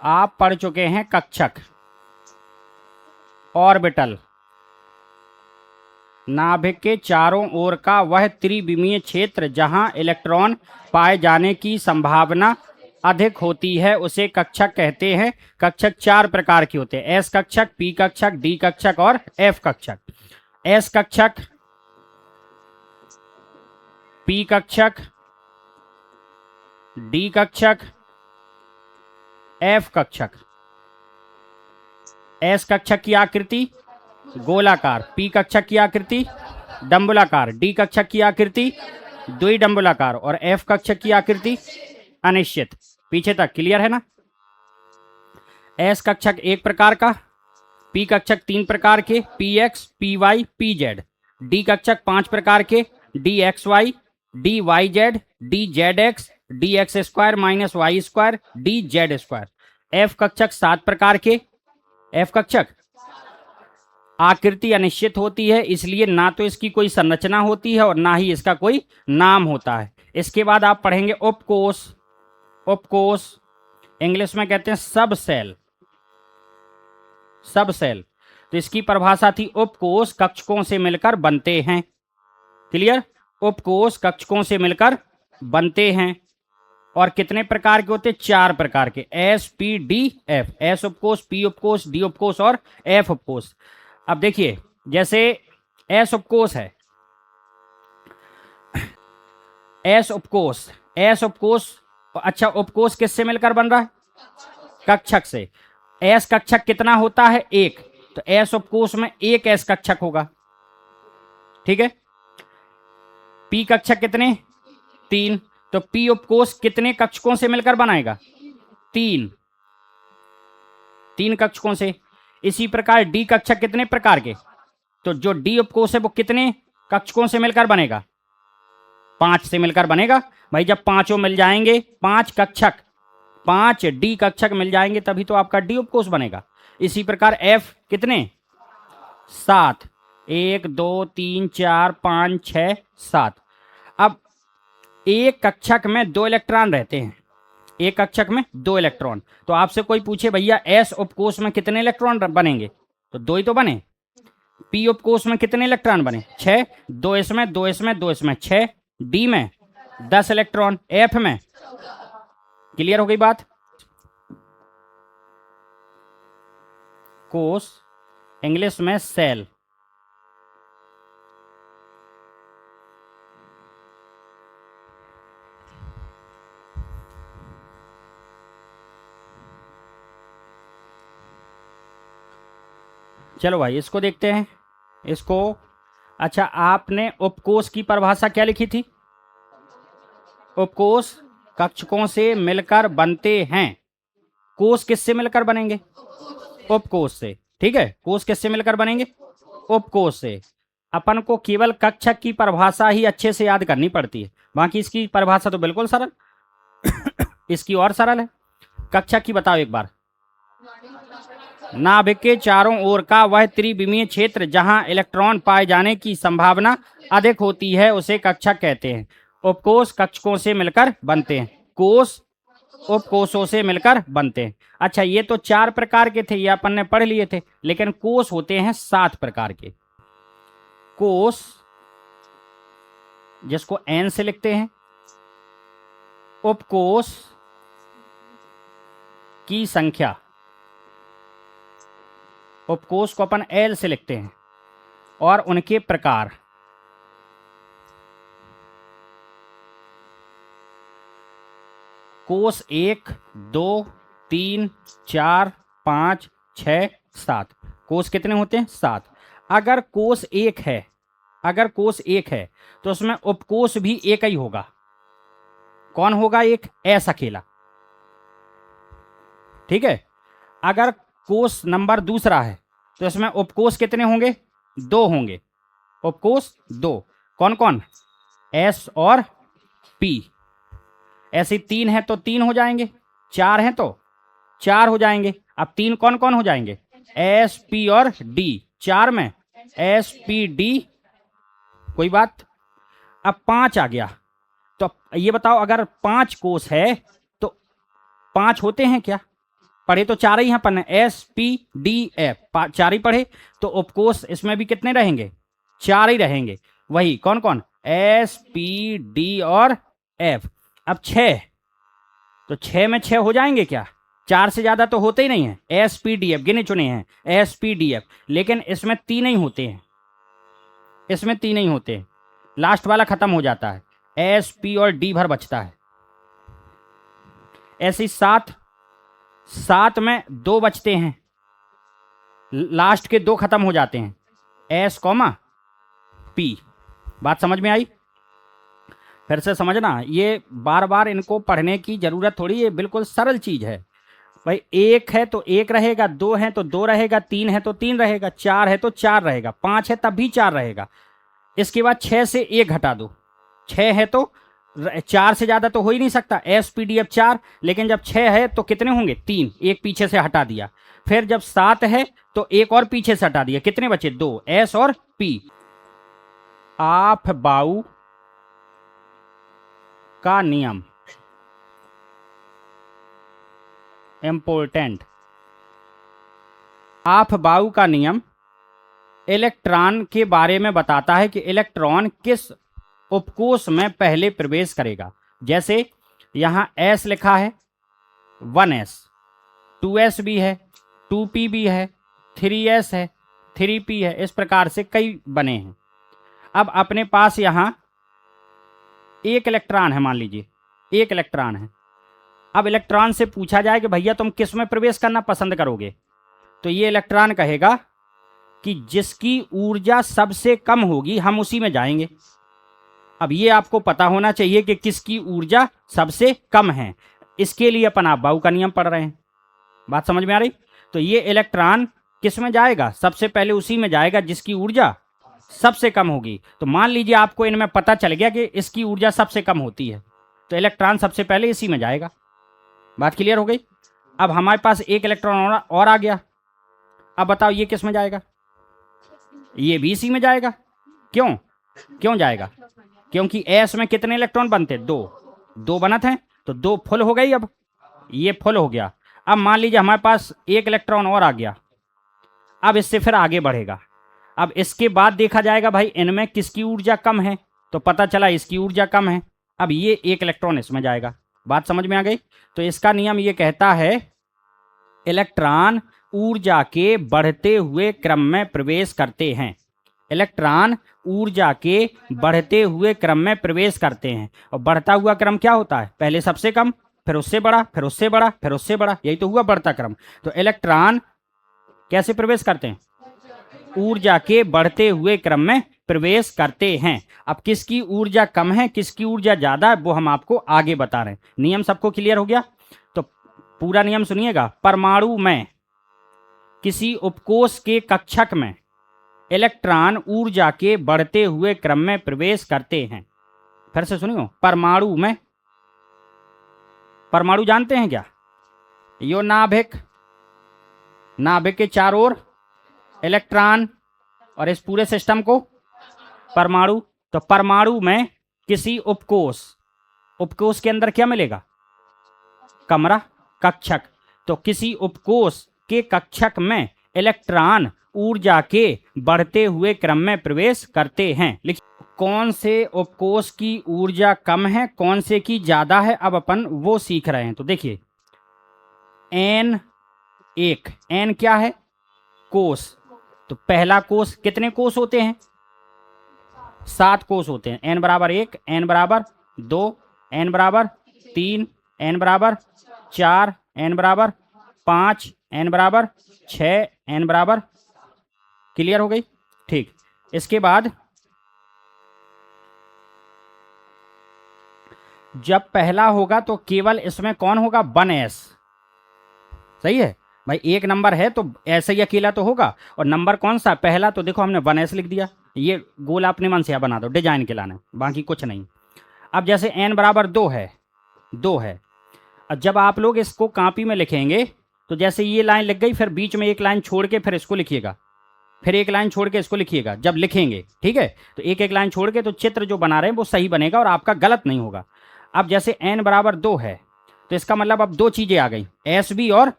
आप पढ़ चुके हैं कक्षक, ऑर्बिटल, नाभिक के चारों ओर का वह त्रिविमीय क्षेत्र जहां इलेक्ट्रॉन पाए जाने की संभावना अधिक होती है उसे कक्षक कहते हैं। कक्षक चार प्रकार के होते हैं, एस कक्षक, पी कक्षक, डी कक्षक और एफ कक्षक। एस कक्षक, पी कक्षक, डी कक्षक, एफ कक्षक। एस कक्षक की आकृति गोलाकार, पी कक्षक की आकृति डंबुलाकार, डी कक्षक की आकृति द्विडंबुलाकार और एफ कक्षक की आकृति अनिश्चित। पीछे तक क्लियर है ना? एस कक्षक एक प्रकार का, पी कक्षक तीन प्रकार के, P X, P Y, P Z. D कक्षक पांच प्रकार के, D X Y, D Y Z, D Z X, D X square minus Y square, D Z square. F कक्षक सात प्रकार के। एफ कक्षक आकृति अनिश्चित होती है, इसलिए ना तो इसकी कोई संरचना होती है और ना ही इसका कोई नाम होता है। इसके बाद आप पढ़ेंगे उपकोष। उपकोष इंग्लिश में कहते हैं सब सेल। सब सेल, तो इसकी परिभाषा थी उपकोष कक्षकों से मिलकर बनते हैं। क्लियर? उपकोष कक्षकों से मिलकर बनते हैं। और कितने प्रकार के होते हैं? चार प्रकार के, S, P, D, F. S उपकोष, पी उपकोष, डी उपकोष और एफ उपकोष। अब देखिए, जैसे एस उपकोष है, एस उपकोष, एस उपकोष, अच्छा उपकोष किससे मिलकर बन रहा है? कक्षक से। एस कक्षक कितना होता है? एक, तो एस उपकोष में एक एस कक्षक होगा। ठीक है। पी कक्षक कितने? तीन, तो पी उपकोष कितने कक्षकों से मिलकर बनाएगा? तीन, तीन कक्षकों से। इसी प्रकार डी कक्षक कितने प्रकार के? तो जो डी उपकोष है वो कितने कक्षकों से मिलकर बनेगा? पांच से मिलकर बनेगा। भाई जब पांचों मिल जाएंगे, पांच कक्षक, पांच डी कक्षक मिल जाएंगे तभी तो आपका डी उपकोष बनेगा। इसी प्रकार एफ कितने? सात, एक, दो, तीन, चार, पांच, छह, सात। अब एक कक्षक में दो इलेक्ट्रॉन रहते हैं, एक कक्षक में दो इलेक्ट्रॉन। तो आपसे कोई पूछे भैया एस उपकोष में कितने इलेक्ट्रॉन बनेंगे, तो दो ही तो बने। पी उपकोष में कितने इलेक्ट्रॉन बने? छह, दो इसमें, दो इसमें, दो इसमें, छह। डी में 10 इलेक्ट्रॉन, एफ में। क्लियर हो गई बात? कोष इंग्लिश में सेल। चलो भाई इसको देखते हैं, इसको। अच्छा, आपने उपकोष की परिभाषा क्या लिखी थी? उपकोष कक्षकों से मिलकर बनते हैं। कोष किससे मिलकर बनेंगे? उपकोष से। ठीक है, कोष किससे मिलकर बनेंगे? उपकोष से। अपन को केवल कक्षक की परिभाषा ही अच्छे से याद करनी पड़ती है, बाकी इसकी परिभाषा तो बिल्कुल सरल इसकी और सरल है। कक्षक की बताओ एक बार। नाभिक के चारों ओर का वह त्रिविमीय क्षेत्र जहां इलेक्ट्रॉन पाए जाने की संभावना अधिक होती है उसे कक्षक कहते हैं। उपकोष कक्षकों से मिलकर बनते हैं, कोष उपकोषों से मिलकर बनते हैं। अच्छा, ये तो चार प्रकार के थे, ये अपन ने पढ़ लिए थे, लेकिन कोष होते हैं 7 प्रकार के। कोष जिसको एन से लिखते हैं, उपकोष की संख्या, उपकोष को अपन एल से लिखते हैं, और उनके प्रकार। कोष 1, 2, 3, 4, 5, 6, 7। कोष कितने होते हैं? 7। अगर कोष एक है, अगर कोष एक है तो उसमें उपकोष भी एक ही होगा। कौन होगा? एक, एस अकेला। ठीक है। अगर कोष नंबर दूसरा है तो इसमें उपकोष कितने होंगे? 2 होंगे। उपकोष 2। कौन कौन? एस और पी। ऐसे 3 है तो 3 हो जाएंगे, 4 हैं तो 4 हो जाएंगे। अब 3 कौन कौन हो जाएंगे? एस, पी और डी। 4 में एस, पी, डी। कोई बात? अब 5 आ गया, तो ये बताओ अगर 5 कोष है तो 5 होते हैं क्या? पढ़े तो चार ही हैं अपन, एस पी डी एफ, चार ही पढ़े, तो ऑफकोर्स इसमें भी कितने रहेंगे, चार ही रहेंगे। वही कौन कौन, एस पी डी और एफ। अब 6, तो 6 में 6 हो जाएंगे क्या, 4 से ज्यादा तो होते ही नहीं है। एस पी डी एफ गिने चुने हैं, एस पी डी एफ, लेकिन इसमें 3 ही होते हैं, इसमें 3 ही होते हैं, लास्ट वाला खत्म हो जाता है, एस पी और डी भर बचता है। ऐसे 7 में 2 बचते हैं, लास्ट के 2 खत्म हो जाते हैं, एस कॉमा पी। बात समझ में आई? फिर से समझना, ये बार बार इनको पढ़ने की जरूरत थोड़ी, ये बिल्कुल सरल चीज है भाई। 1 है तो 1 रहेगा, 2 है तो 2 रहेगा, 3 है तो 3 रहेगा, 4 है तो 4 रहेगा, 5 है तब भी 4 रहेगा। इसके बाद 6 से 1 घटा दो, 6 है तो 4 से ज्यादा तो हो ही नहीं सकता, एस पी डी एफ 4, लेकिन जब 6 है तो कितने होंगे, 3, एक पीछे से हटा दिया। फिर जब 7 है तो एक और पीछे से हटा दिया, कितने बचे, 2, एस और पी। आप बाऊ का नियम, इंपोर्टेंट। आप बाऊ का नियम इलेक्ट्रॉन के बारे में बताता है कि इलेक्ट्रॉन किस उपकोष में पहले प्रवेश करेगा। जैसे यहां S लिखा है, 1s, 2s भी है, 2p भी है, 3s है, 3p है, इस प्रकार से कई बने हैं। अब अपने पास यहां एक इलेक्ट्रॉन है, मान लीजिए एक इलेक्ट्रॉन है। अब इलेक्ट्रॉन से पूछा जाए कि भैया तुम किस में प्रवेश करना पसंद करोगे, तो ये इलेक्ट्रॉन कहेगा कि जिसकी ऊर्जा सबसे कम होगी हम उसी में जाएंगे। अब ये आपको पता होना चाहिए कि किसकी ऊर्जा सबसे कम है, इसके लिए अपन आप बाऊ का नियम पढ़ रहे हैं। बात समझ में आ रही? तो ये इलेक्ट्रॉन किस में जाएगा, सबसे पहले उसी में जाएगा जिसकी ऊर्जा सबसे कम होगी। तो मान लीजिए आपको इनमें पता चल गया कि इसकी ऊर्जा सबसे कम होती है, तो इलेक्ट्रॉन सबसे पहले इसी में जाएगा। बात क्लियर हो गई? अब हमारे पास एक इलेक्ट्रॉन और आ गया। अब बताओ ये किस में जाएगा, ये भी इसी में जाएगा। क्यों जाएगा? क्योंकि एस में कितने इलेक्ट्रॉन बनते, 2 बनत हैं, तो 2 फुल हो गई। अब ये फुल हो गया। अब मान लीजिए हमारे पास एक इलेक्ट्रॉन और आ गया, अब इससे फिर आगे बढ़ेगा। अब इसके बाद देखा जाएगा भाई इनमें किसकी ऊर्जा कम है, तो पता चला इसकी ऊर्जा कम है। अब ये एक इलेक्ट्रॉन इसमें जाएगा। बात समझ में आ गई? तो इसका नियम ये कहता है इलेक्ट्रॉन ऊर्जा के बढ़ते हुए क्रम में प्रवेश करते हैं। इलेक्ट्रॉन ऊर्जा के बढ़ते हुए क्रम में प्रवेश करते हैं। और बढ़ता हुआ क्रम क्या होता है, पहले सबसे कम, फिर उससे बड़ा, फिर उससे बड़ा, फिर उससे बड़ा, यही तो हुआ बढ़ता क्रम। तो इलेक्ट्रॉन कैसे प्रवेश करते हैं, ऊर्जा के बढ़ते हुए क्रम में प्रवेश करते हैं। अब किसकी ऊर्जा कम है किसकी ऊर्जा ज्यादा है वो हम आपको आगे बता रहे हैं। नियम सबको क्लियर हो गया? तो पूरा नियम सुनिएगा। परमाणु में किसी उपकोष के कक्षक में इलेक्ट्रॉन ऊर्जा के बढ़ते हुए क्रम में प्रवेश करते हैं। फिर से सुनियो, परमाणु में, परमाणु जानते हैं क्या, यो नाभिक, नाभिक के चारों ओर इलेक्ट्रॉन और इस पूरे सिस्टम को परमाणु। तो परमाणु में किसी उपकोष, उपकोष के अंदर क्या मिलेगा, कमरा, कक्षक। तो किसी उपकोष के कक्षक में इलेक्ट्रॉन ऊर्जा के बढ़ते हुए क्रम में प्रवेश करते हैं। लिखिए कौन से उपकोष की ऊर्जा कम है कौन से की ज्यादा है, अब अपन वो सीख रहे हैं। तो देखिए N1, N क्या है, कोष। तो पहला कोष, कितने कोष होते हैं, 7 कोष होते हैं। N बराबर 1, N बराबर 2, N बराबर 3, N बराबर 4, N बराबर 5, N बराबर 6, N बराबर, क्लियर हो गई? ठीक। इसके बाद जब पहला होगा तो केवल इसमें कौन होगा, 1s। सही है भाई, एक नंबर है तो ऐसे ही अकेला तो होगा। और नंबर कौन सा पहला, तो देखो हमने 1s लिख दिया। ये गोला अपने मन से बना दो, डिजाइन के लाना, बाकी कुछ नहीं। अब जैसे n बराबर 2 है, 2 है। अब जब आप लोग इसको कॉपी में लिखेंगे तो जैसे ये लाइन लिख गई, फिर बीच में एक लाइन छोड़ के फिर इसको लिखिएगा, फिर एक लाइन छोड़ के इसको लिखिएगा जब लिखेंगे, ठीक है? तो एक एक लाइन छोड़ के, तो चित्र जो बना रहे हैं वो सही बनेगा और आपका गलत नहीं होगा। अब जैसे n बराबर 2 है तो इसका मतलब अब 2 चीजें आ गई, एस बी और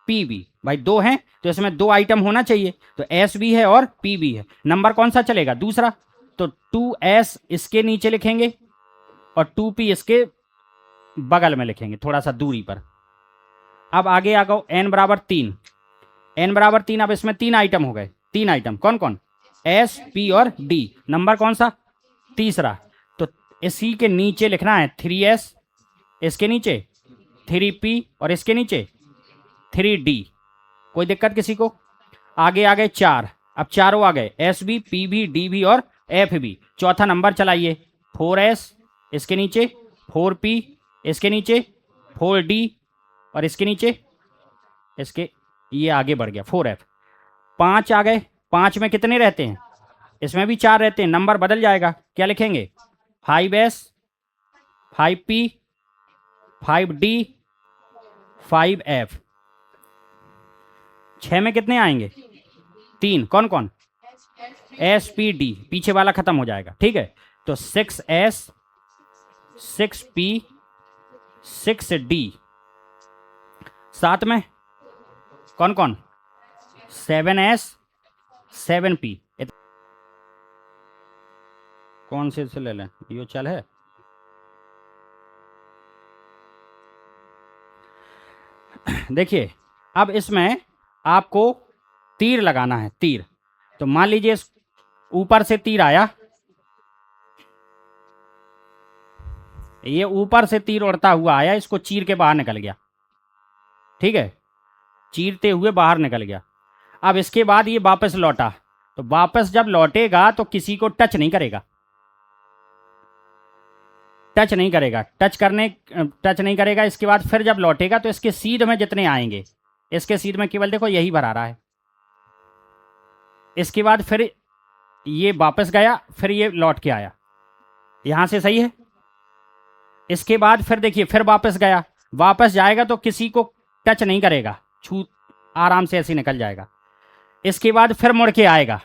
पी बी। भाई दो हैं तो इसमें दो आइटम होना चाहिए, तो एस भी है और पी भी है। नंबर कौन सा चलेगा? दूसरा। तो 2s इसके नीचे लिखेंगे और 2p इसके बगल में लिखेंगे, थोड़ा सा दूरी पर। अब आगे आ गो, n बराबर 3। n बराबर 3, अब इसमें तीन आइटम हो गए। तीन आइटम कौन कौन? एस, पी और डी। नंबर कौन सा? तीसरा। तो इसी के नीचे लिखना है 3s, इसके नीचे 3p और इसके नीचे 3d। कोई दिक्कत किसी को? आगे आ गए 4। अब चारों आ गए, एस भी, पी भी, डी भी और एफ भी। चौथा नंबर चलाइए, 4s इसके नीचे, 4p इसके नीचे, 4d और इसके नीचे, इसके ये आगे बढ़ गया 4f। 5 आ गए। 5 में कितने रहते हैं? इसमें भी 4 रहते हैं। नंबर बदल जाएगा, क्या लिखेंगे? 5s, 5p, 5d, 5f। 6 में कितने आएंगे? 3। कौन कौन? S, P, D. पीछे वाला खत्म हो जाएगा, ठीक है। तो 6s, 6p, 6d। 7 में कौन कौन? 7s, 7p। कौन से ले लें? यो चल है। देखिए, अब इसमें आपको तीर लगाना है, तीर। तो मान लीजिए ऊपर से तीर आया, ये ऊपर से तीर उड़ता हुआ आया, इसको चीर के बाहर निकल गया, ठीक है, चीरते हुए बाहर निकल गया। अब इसके बाद ये वापस लौटा, तो वापस जब लौटेगा तो किसी को टच नहीं करेगा, टच नहीं करेगा, टच नहीं करेगा। इसके बाद फिर जब लौटेगा तो इसके सीध में जितने आएंगे, इसके सीध में केवल देखो यही भरा रहा है। इसके बाद फिर ये वापस गया, फिर ये लौट के आया यहां से, सही है। इसके बाद फिर देखिए, फिर वापस गया, वापस जाएगा तो किसी को टच नहीं करेगा, छू आराम से ऐसे निकल जाएगा। इसके बाद फिर मुड़ के आएगा।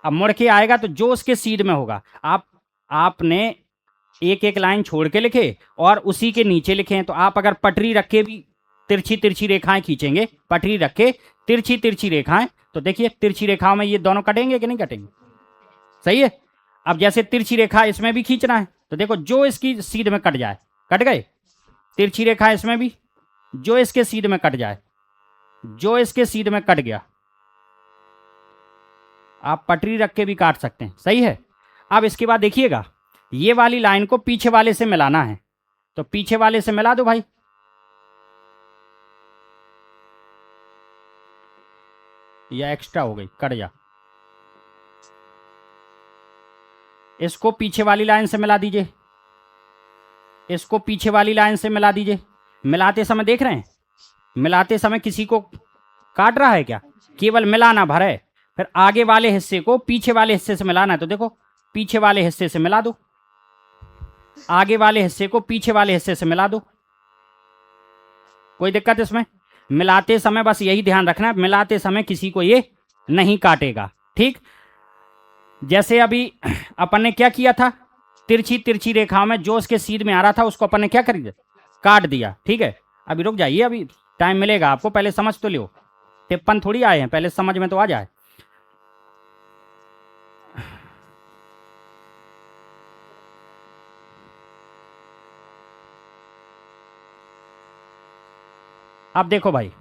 अब मुड़ के आएगा तो जो उसके सीध में होगा, आपने एक एक लाइन छोड़ के लिखे और उसी के नीचे लिखे। तो आप अगर पटरी रख के भी तिरछी तिरछी रेखाएं खींचेंगे, पटरी रख के तिरछी तिरछी रेखाएं, तो देखिए तिरछी रेखाओं में ये दोनों कटेंगे कि नहीं कटेंगे? सही है। अब जैसे तिरछी रेखा इसमें भी खींचना है, तो देखो जो इसकी सीध में कट जाए, कट गए। तिरछी रेखा इसमें भी, जो इसके सीध में कट जाए, जो इसके सीध में कट गया, आप पटरी रख के भी काट सकते हैं, सही है। अब इसके बाद देखिएगा, ये वाली लाइन को पीछे वाले से मिलाना है, तो पीछे वाले से मिला दो भाई। यह एक्स्ट्रा हो गई, कट जा। इसको पीछे वाली लाइन से मिला दीजिए, इसको पीछे वाली लाइन से मिला दीजिए। मिलाते समय देख रहे हैं, मिलाते समय किसी को काट रहा है क्या? केवल मिलाना भर है। फिर आगे वाले हिस्से को पीछे वाले हिस्से से मिलाना है, तो देखो पीछे वाले हिस्से से मिला दो, आगे वाले हिस्से को पीछे वाले हिस्से से मिला दो। कोई दिक्कत इसमें? मिलाते समय बस यही ध्यान रखना है, मिलाते समय किसी को ये नहीं काटेगा, ठीक। जैसे अभी अपन ने क्या किया था, तिरछी तिरछी रेखा में जो उसके सीध में आ रहा था उसको अपन ने क्या कर दिया? काट दिया, ठीक है। अभी रुक जाइए, अभी टाइम मिलेगा आपको, पहले समझ तो लो। टिप्पण थोड़ी आए हैं, पहले समझ में तो आ जाए। अब देखो भाई,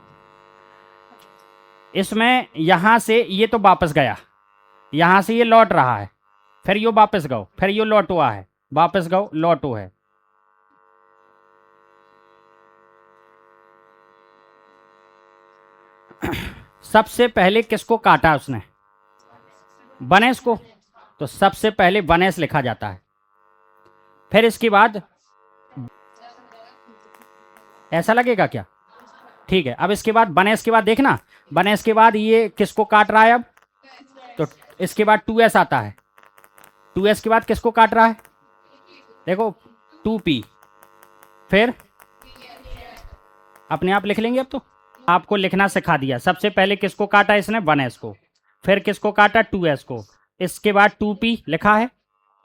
इसमें यहां से ये तो वापस गया, यहां से ये लौट रहा है, फिर यो वापस गो, फिर यो लौट हुआ है, वापस गो, लौटो है। सबसे पहले किसको काटा उसने? बनेस को। तो सबसे पहले बनेस लिखा जाता है, फिर इसके बाद ऐसा लगेगा क्या? ठीक है। अब इसके बाद बनेस के बाद देखना, बनेस के बाद ये किसको काट रहा है? अब तो इसके बाद 2s आता है, 2s के बाद किसको काट रहा है? देखो 2p, फिर अपने आप लिख लेंगे। अब तो आपको लिखना सिखा दिया। सबसे पहले किसको काटा इसने? 1s को। फिर किसको काटा? 2s को। इसके बाद 2p लिखा है,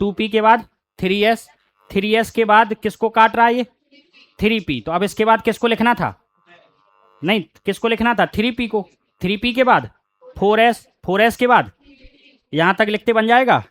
2p के बाद 3s, 3s के बाद किसको काट रहा है? ये 3p। तो अब इसके बाद किसको लिखना था? नहीं, किसको लिखना था? 3p को। 3p के बाद 4s, 4s के बाद यहां तक लिखते बन जाएगा।